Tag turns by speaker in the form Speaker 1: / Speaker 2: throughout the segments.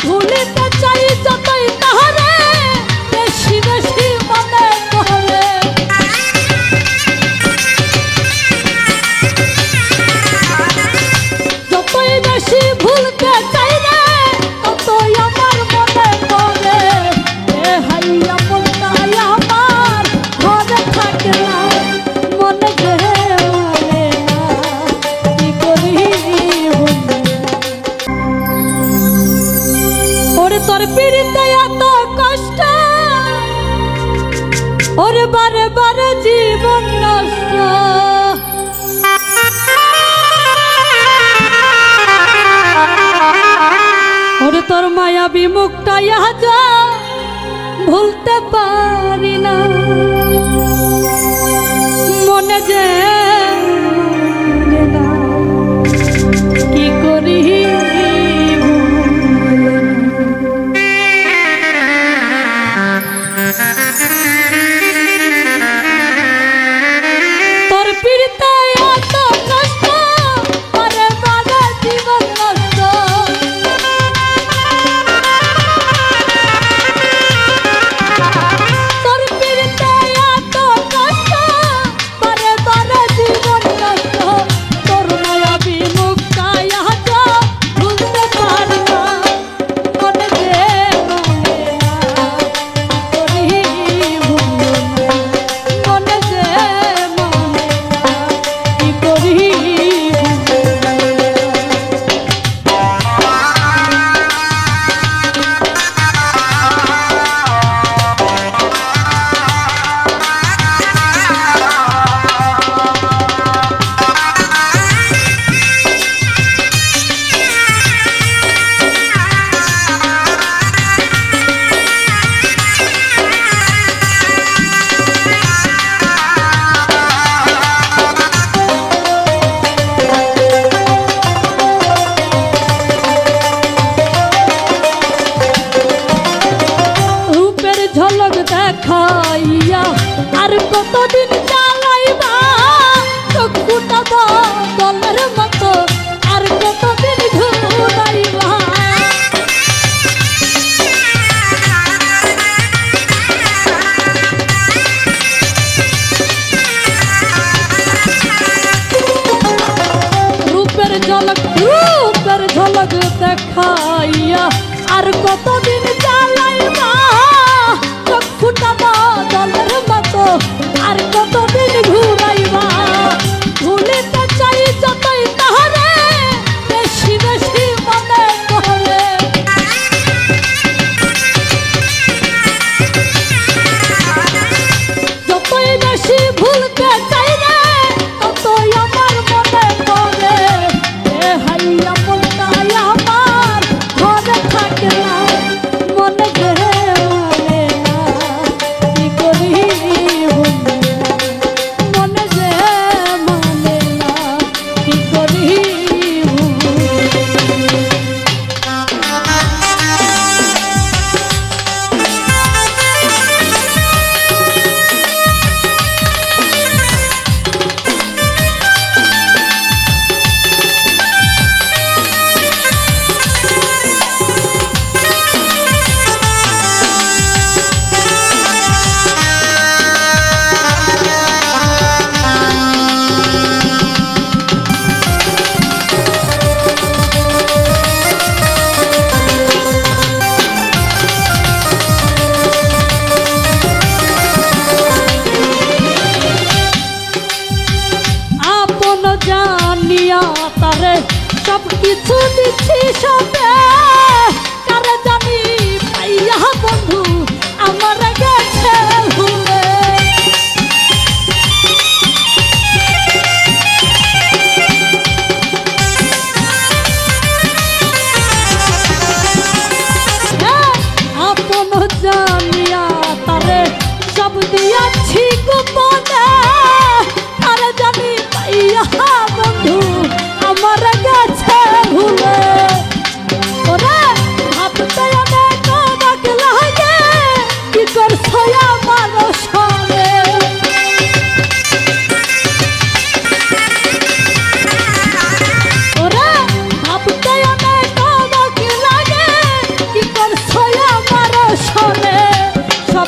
Speaker 1: ভুলিতে চাই যতই তাহারে বেশি বেশি মনে পড়ে। যতই বেশি ভুলতে চাই রে ততই আমার মনে পড়ে। এ হাইয়া মনটাই আমার ঘরে থাকে না, মনে যে মানে না, কি করি বন্ধু। ওরে তোর পিড়িতে এত কষ্ট, ওরে বারে বারে জীবন নষ্ট। ওরে তোর মায়াবী মুখটা আজ ভুলতে পারি না, মনে যে মানে না, কি করি তোর পিড়িতে এত কষ্ট, বারে বারে জীবন নষ্ট। তোর পিড়িতে এত কষ্ট, বারে বারে জীবন নষ্ট। তোর মায়াবী মুখটা আজ ভুলতে পারি না, মনে যে মানে না, করি ভুলো না, মনে যে মানে না, কি করি ভুলো না। রূপের ঝলক দেখাইয়া আর কতদিন চালাইবা, চক্ষুটা বদলের মতো আর কতদিন ঘুরাইবা। রূপের ঝলক দেখাইয়া আর কতদিন চালাইবা, চক্ষুটা বদলের মতো আর কতদিন ঘুরাইবা। ভুলিতে চাই যতই তাহারে বেশি বেশি মনে পড়ে। যতই বেশি ভুলতে চাই রে ততই আমার মনে পড়ে। এ হাইয়া মনটাই আমার ঘরে থাকে না, মনে যে মানে না, কি করি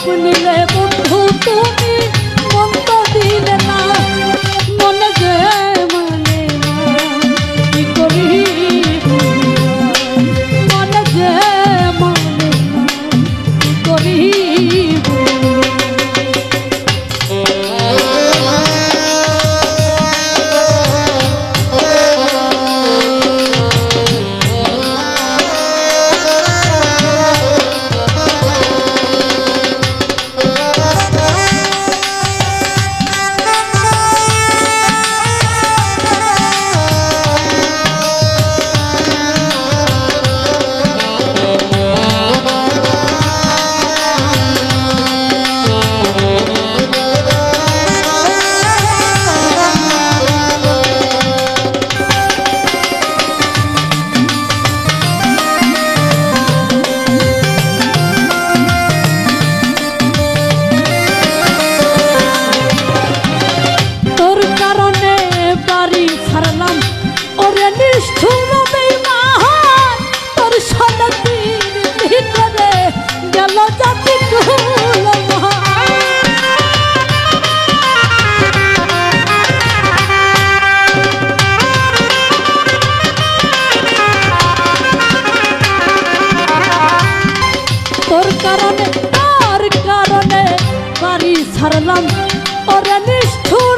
Speaker 1: সব নিলে বন্ধু তুমি মন তো দিলে না মনে যে মানে না কি করি মনে যে মানে না কি করি ছাড়লাম ওরে নিষ্ঠুর